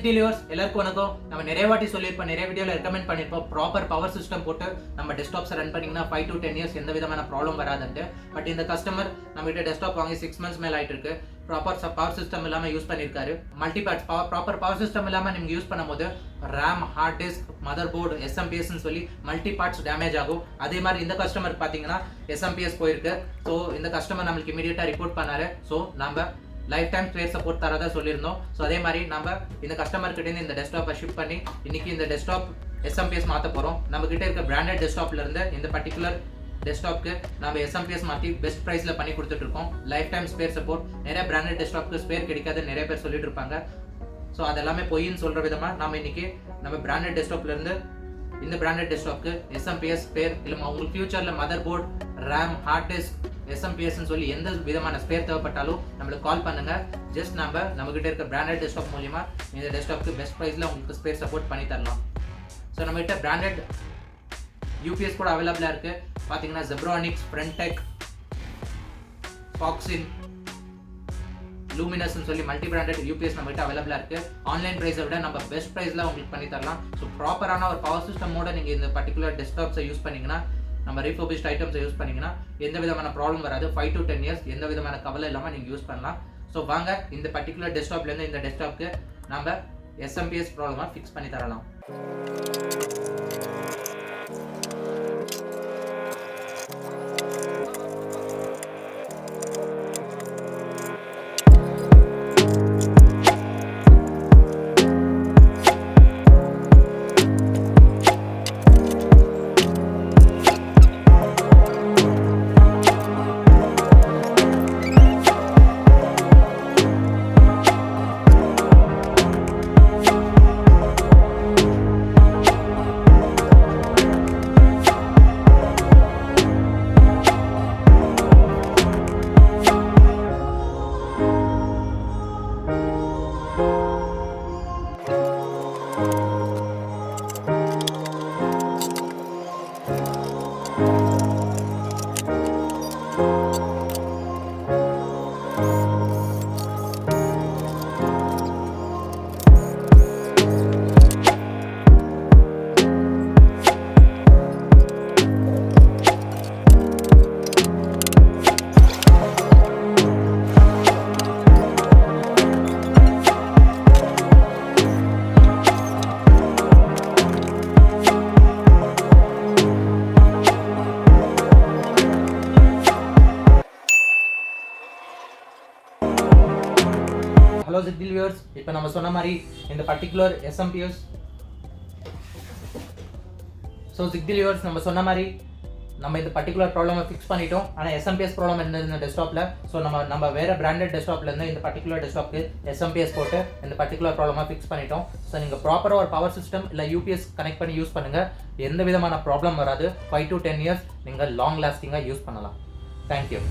Zigdeal viewers எல்லாருக்கும் வணக்கம். நம்ம நிறைய வாட்டி சொல்லிருப்போம், நிறைய வீடியோல ரெக்கமெண்ட் பண்ணிருப்போம் ப்ராப்பர் பவர் சிஸ்டம் போட்டு நம்ம டெஸ்க்டாப்ஸ் ரன் பண்ணீங்கன்னா 5 to 10 இயர்ஸ் எந்த விதமான ப்ராப்ளம் வராதுன்னு. பட் இந்த கஸ்டமர் நம்ம கிட்ட டெஸ்க்டாப் வாங்கி 6 months மேல ஆயிட்டு இருக்கு. ப்ராப்பர் பவர் சிஸ்டம் இல்லாம யூஸ் பண்ணிருக்காரு. மல்டிபார்ட்ஸ் ப்ராப்பர் பவர் சிஸ்டம் இல்லாம நீங்க யூஸ் பண்ணும்போது RAM, hard disk, mother board, SMPS ன்னு சொல்லி மல்டி பார்ட்ஸ் டேமேஜ் ஆகும். அதே மாதிரி இந்த கஸ்டமர் பாத்தீங்கன்னா SMPS போயிருக்கு. ஸோ இந்த கஸ்டமர் நம்மளுக்கு இமீடியட்டா ரிப்போர்ட் பண்ணாரு. ஸோ நம்ம லைஃப் டைம் ஸ்பேர் சப்போர்ட் தரதா சொல்லியிருந்தோம். ஸோ அதே மாதிரி நம்ம இந்த கஸ்டமர் கிட்ட இந்த டெஸ்க்டாப்பை ஷிப் பண்ணி இன்னைக்கு இந்த டெஸ்க்டாப் SMPS மாற்ற போகிறோம். நம்ம கிட்ட இருக்க பிராண்டட் டெஸ்க்டாப்ல இருந்து இந்த பர்டிகுலர் டெஸ்க்டாப்க்கு நம்ம SMPS மாற்றி பெஸ்ட் ப்ரைஸில் பண்ணி கொடுத்துட்டு இருக்கோம். Life time spare support. நிறைய பிராண்டட் டெஸ்க்டாப்க்கு ஸ்பேர் கிடைக்காது நிறைய பேர் சொல்லிட்டு இருப்பாங்க. ஸோ அதெல்லாமே பொய்ன்னு சொல்ற விதமா நம்ம இன்னைக்கு நம்ம பிராண்டட் டெஸ்க்டாப்ல இருந்து இந்த பிராண்டட் டெஸ்க்டாப்க்கு SMPS ஸ்பேர் இல்லை உங்களுக்கு ஃபியூச்சர்ல mother board, RAM, hard disk, SMPS சொல்லி எந்த விதமான ஸ்பேர் தேவைப்பட்டாலும் நம்மளுக்கு கால் பண்ணுங்க. ஜஸ்ட் நம்ம கிட்ட இருக்க பிராண்டட் டெஸ்க்டாப் மூலியமா இந்த டெஸ்க்டாப்க்கு பெஸ்ட் ப்ரைஸ்ல உங்களுக்கு ஸ்பேர் சப்போர்ட் பண்ணி தரலாம். ஸோ நம்ம கிட்ட பிராண்டட் UPS கூட அவைலபிளா இருக்கு. பாத்தீங்கன்னா Zebronics, Frontech, Foxin, Luminous சொல்லி மல்டி பிராண்டட் UPS நம்ம கிட்ட அவைலபிளா இருக்கு. ஆன்லைன் பிரைஸை விட நம்ம பெஸ்ட் ப்ரைஸ்ல உங்களுக்கு பண்ணி தரலாம். ஸோ ப்ராப்பரான ஒரு பவர் சிஸ்டமோட நீங்க இந்த பர்டிகுலர் டெஸ்க்டாப்ஸை யூஸ் பண்ணீங்கன்னா, நம்ம refurbished ஐட்டம்ஸை யூஸ் பண்ணீங்கன்னா எந்த விதமான ப்ராப்ளம் வராது. 5 to 10 இயர்ஸ் எந்த விதமான கவலை இல்லாமல் நீங்கள் யூஸ் பண்ணலாம். ஸோ வாங்க இந்த பர்டிகுலர் டெஸ்க்டாப்லேருந்து இந்த டெஸ்க்டாப்க்கு நம்ம SMPS ப்ராப்ளமாக ஃபிக்ஸ் பண்ணி தரலாம். ஹலோ Zigdeal viewers, இப்போ நம்ம சொன்ன மாதிரி இந்த பர்டிகுலர் SMPS Zigdeal viewers நம்ம சொன்ன மாதிரி நம்ம இந்த பர்டிகுலர் ப்ராப்ளமை ஃபிக்ஸ் பண்ணிட்டோம். ஆனால் SMPS ப்ராப்ளம் இருந்தது இந்த டெஸ்க்டாப்பில். ஸோ நம்ம வேறு பிராண்டட் டெஸ்க்டாப்லேருந்து இந்த பர்டிகுலர் டெஸ்க்டாப்க்கு SMPS போட்டு இந்த பர்டிகுலர் ப்ராப்ளமாக ஃபிக்ஸ் பண்ணிட்டோம். ஸோ நீங்கள் ப்ராப்பராக ஒரு பவர் சிஸ்டம் இல்லை UPS கனெக்ட் பண்ணி யூஸ் பண்ணுங்கள். எந்த விதமான ப்ராப்ளம் வராது. 5 to 10 இயர்ஸ் நீங்கள் லாங் லாஸ்டிங்காக யூஸ் பண்ணலாம். தேங்க்யூ.